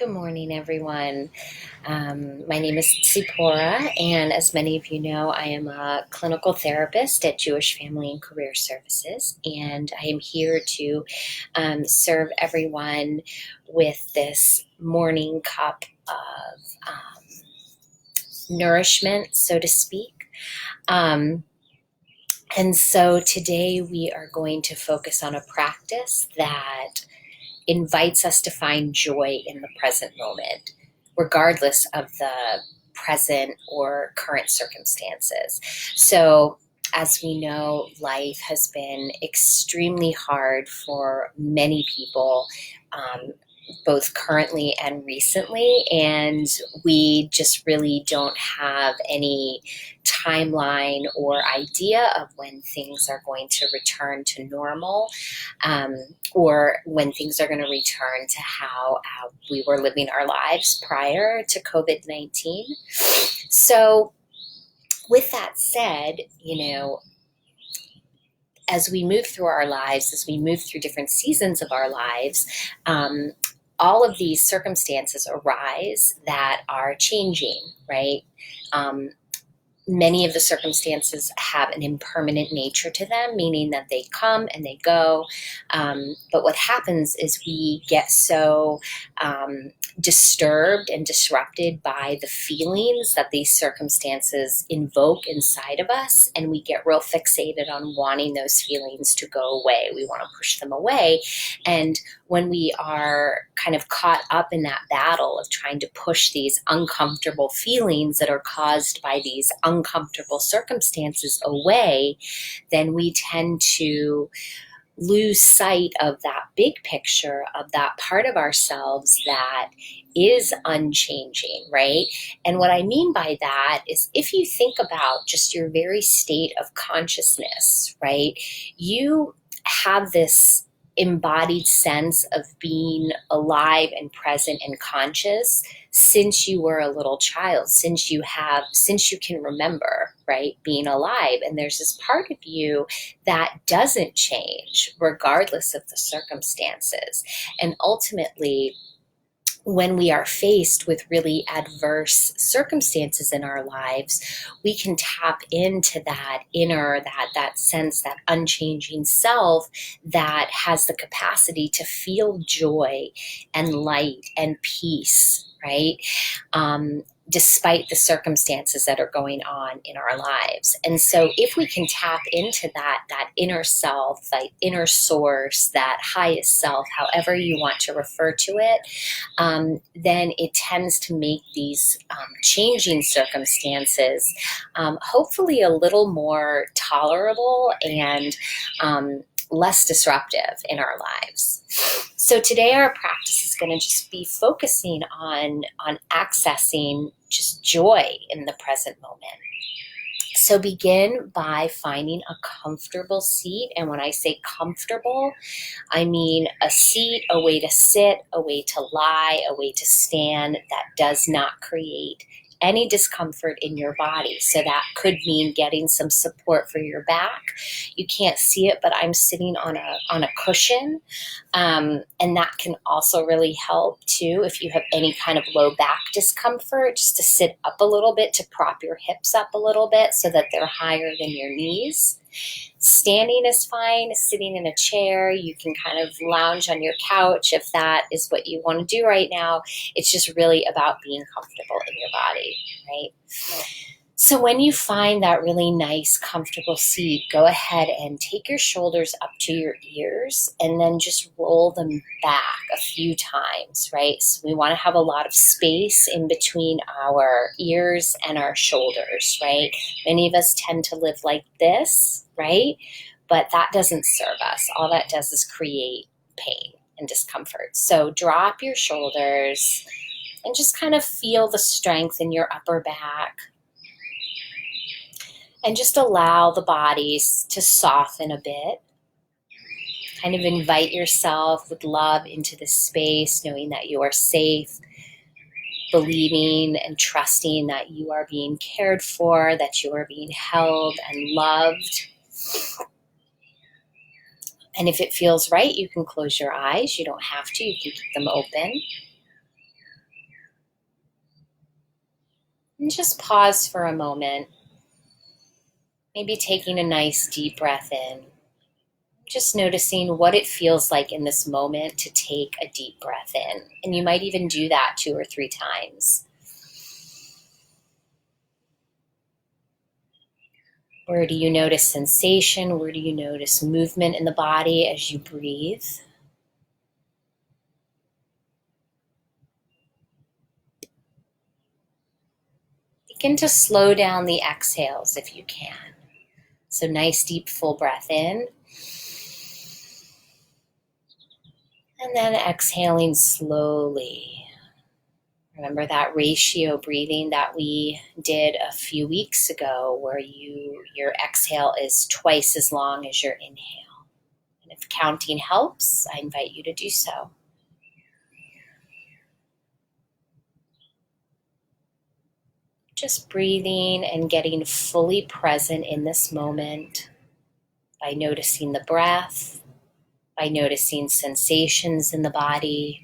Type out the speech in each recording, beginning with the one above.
Good morning, everyone. My name is Tzipporah, and as many of you know, I am a clinical therapist at Jewish Family and Career Services, and I am here to serve everyone with this morning cup of nourishment, so to speak. And so today we are going to focus on a practice that invites us to find joy in the present moment, regardless of the present or current circumstances. So, as we know, life has been extremely hard for many people, both currently and recently, and we just really don't have any timeline or idea of when things are going to return to normal, or when things are going to return to how we were living our lives prior to COVID-19. So with that said, as we move through our lives, as we move through different seasons of our lives, all of these circumstances arise that are changing, right? Many of the circumstances have an impermanent nature to them, meaning that they come and they go. But what happens is we get so disturbed and disrupted by the feelings that these circumstances invoke inside of us, and we get real fixated on wanting those feelings to go away. We want to push them away. And when we are kind of caught up in that battle of trying to push these uncomfortable feelings that are caused by these uncomfortable circumstances away, then we tend to lose sight of that big picture, of that part of ourselves that is unchanging, right? And what I mean by that is, if you think about just your very state of consciousness, right? You have this embodied sense of being alive and present and conscious since you were a little child, since you can remember, right, being alive. And there's this part of you that doesn't change regardless of the circumstances. And ultimately, when we are faced with really adverse circumstances in our lives, we can tap into that inner, that sense, that unchanging self that has the capacity to feel joy and light and peace, right? Despite the circumstances that are going on in our lives. And so if we can tap into that inner self, that inner source, that highest self, however you want to refer to it, then it tends to make these changing circumstances hopefully a little more tolerable and less disruptive in our lives. So today our practice is going to just be focusing on accessing just joy in the present moment. So begin by finding a comfortable seat. And when I say comfortable, I mean a seat, a way to sit, a way to lie, a way to stand that does not create any discomfort in your body. So that could mean getting some support for your back. You can't see it, but I'm sitting on a cushion. And that can also really help too if you have any kind of low back discomfort, just to sit up a little bit, to prop your hips up a little bit so that they're higher than your knees. Standing is fine. Sitting in a chair, you can kind of lounge on your couch if that is what you want to do right now. It's just really about being comfortable in your body, right? So when you find that really nice, comfortable seat, go ahead and take your shoulders up to your ears and then just roll them back a few times, right? So we want to have a lot of space in between our ears and our shoulders, right? Many of us tend to live like this, right? But that doesn't serve us. All that does is create pain and discomfort. So drop your shoulders and just kind of feel the strength in your upper back. And just allow the bodies to soften a bit. Kind of invite yourself with love into this space, knowing that you are safe, believing and trusting that you are being cared for, that you are being held and loved. And if it feels right, you can close your eyes. You don't have to. You can keep them open. And just pause for a moment, maybe taking a nice deep breath in. Just noticing what it feels like in this moment to take a deep breath in. And you might even do that 2 or 3 times. Where do you notice sensation? Where do you notice movement in the body as you breathe? Begin to slow down the exhales if you can. So nice deep full breath in. And then exhaling slowly. Remember that ratio breathing that we did a few weeks ago where your exhale is twice as long as your inhale. And if counting helps, I invite you to do so. Just breathing and getting fully present in this moment by noticing the breath, by noticing sensations in the body.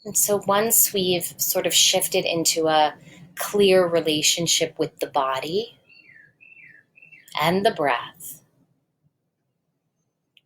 And so once we've sort of shifted into a clear relationship with the body and the breath,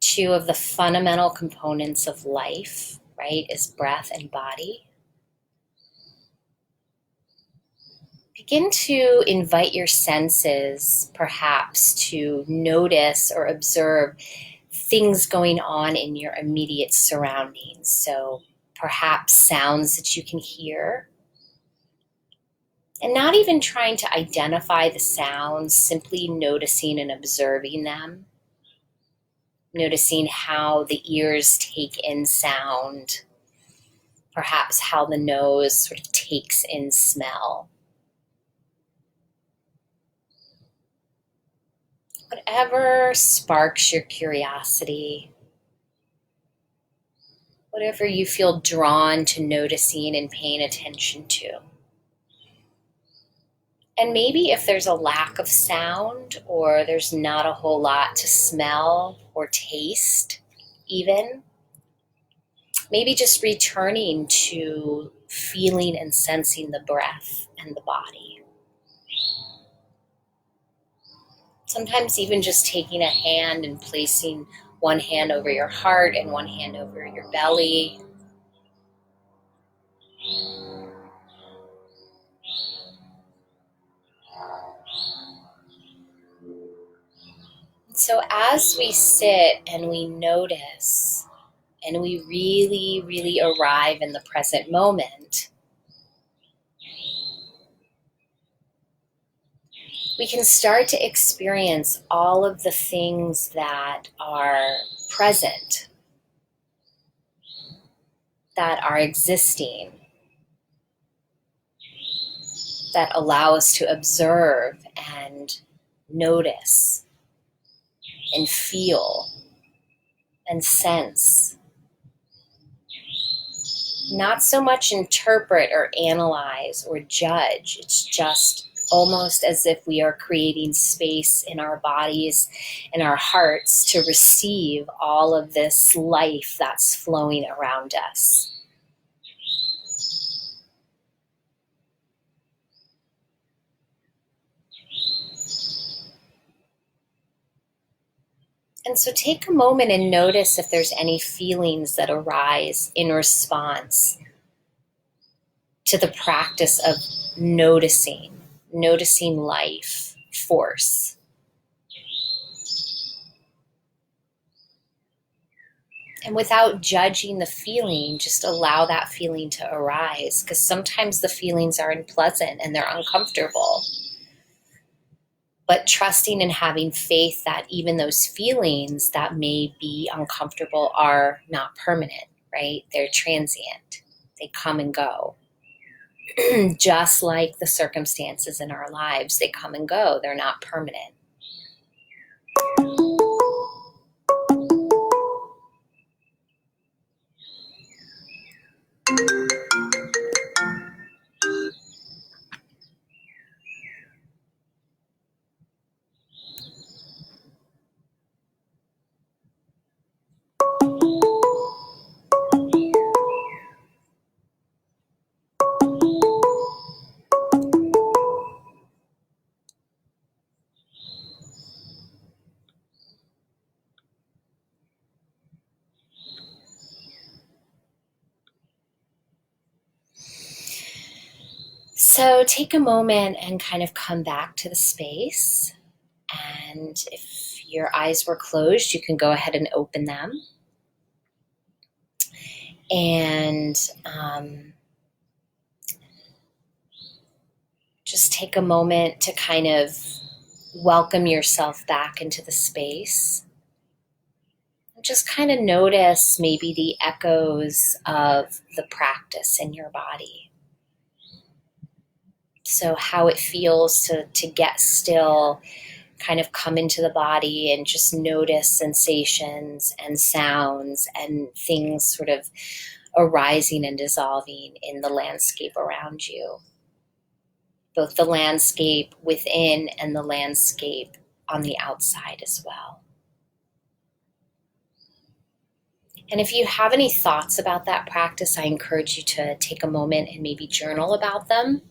2 of the fundamental components of life, right, is breath and body. Begin to invite your senses, perhaps, to notice or observe things going on in your immediate surroundings. So perhaps sounds that you can hear. And not even trying to identify the sounds, simply noticing and observing them. Noticing how the ears take in sound. Perhaps how the nose sort of takes in smell. Whatever sparks your curiosity, whatever you feel drawn to noticing and paying attention to. And maybe if there's a lack of sound or there's not a whole lot to smell or taste even, maybe just returning to feeling and sensing the breath and the body. Sometimes even just taking a hand and placing one hand over your heart and one hand over your belly. So as we sit and we notice and we really, really arrive in the present moment, we can start to experience all of the things that are present, that are existing, that allow us to observe and notice and feel and sense. Not so much interpret or analyze or judge. It's just almost as if we are creating space in our bodies and our hearts to receive all of this life that's flowing around us. And so take a moment and notice if there's any feelings that arise in response to the practice of noticing life force. And without judging the feeling, just allow that feeling to arise, because sometimes the feelings are unpleasant and they're uncomfortable. But trusting and having faith that even those feelings that may be uncomfortable are not permanent, right? They're transient. They come and go. Just like the circumstances in our lives, they come and go. They're not permanent. So take a moment and kind of come back to the space. And if your eyes were closed, you can go ahead and open them. And just take a moment to kind of welcome yourself back into the space. Just kind of notice maybe the echoes of the practice in your body. So how it feels to get still, kind of come into the body and just notice sensations and sounds and things sort of arising and dissolving in the landscape around you. Both the landscape within and the landscape on the outside as well. And if you have any thoughts about that practice, I encourage you to take a moment and maybe journal about them.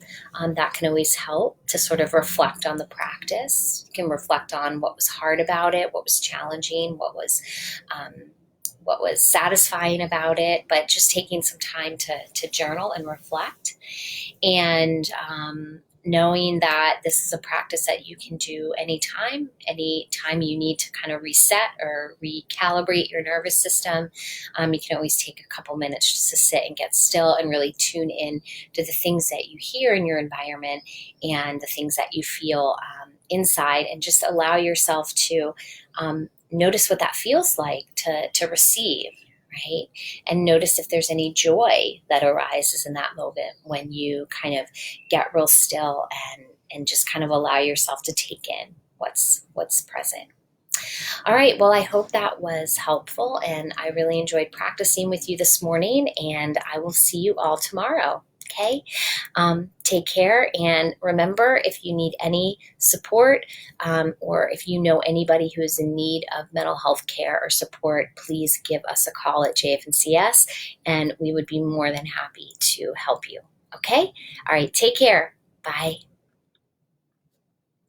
That can always help to sort of reflect on the practice. You can reflect on what was hard about it, what was challenging, what was satisfying about it, but just taking some time to journal and reflect. And knowing that this is a practice that you can do anytime you need to kind of reset or recalibrate your nervous system. You can always take a couple minutes just to sit and get still and really tune in to the things that you hear in your environment and the things that you feel inside, and just allow yourself to notice what that feels like to receive, right? And notice if there's any joy that arises in that moment when you kind of get real still and just kind of allow yourself to take in what's present. All right, well, I hope that was helpful, and I really enjoyed practicing with you this morning, and I will see you all tomorrow. Okay, take care, and remember, if you need any support or if you know anybody who is in need of mental health care or support, please give us a call at JF&CS, and we would be more than happy to help you. Okay, all right, take care. Bye.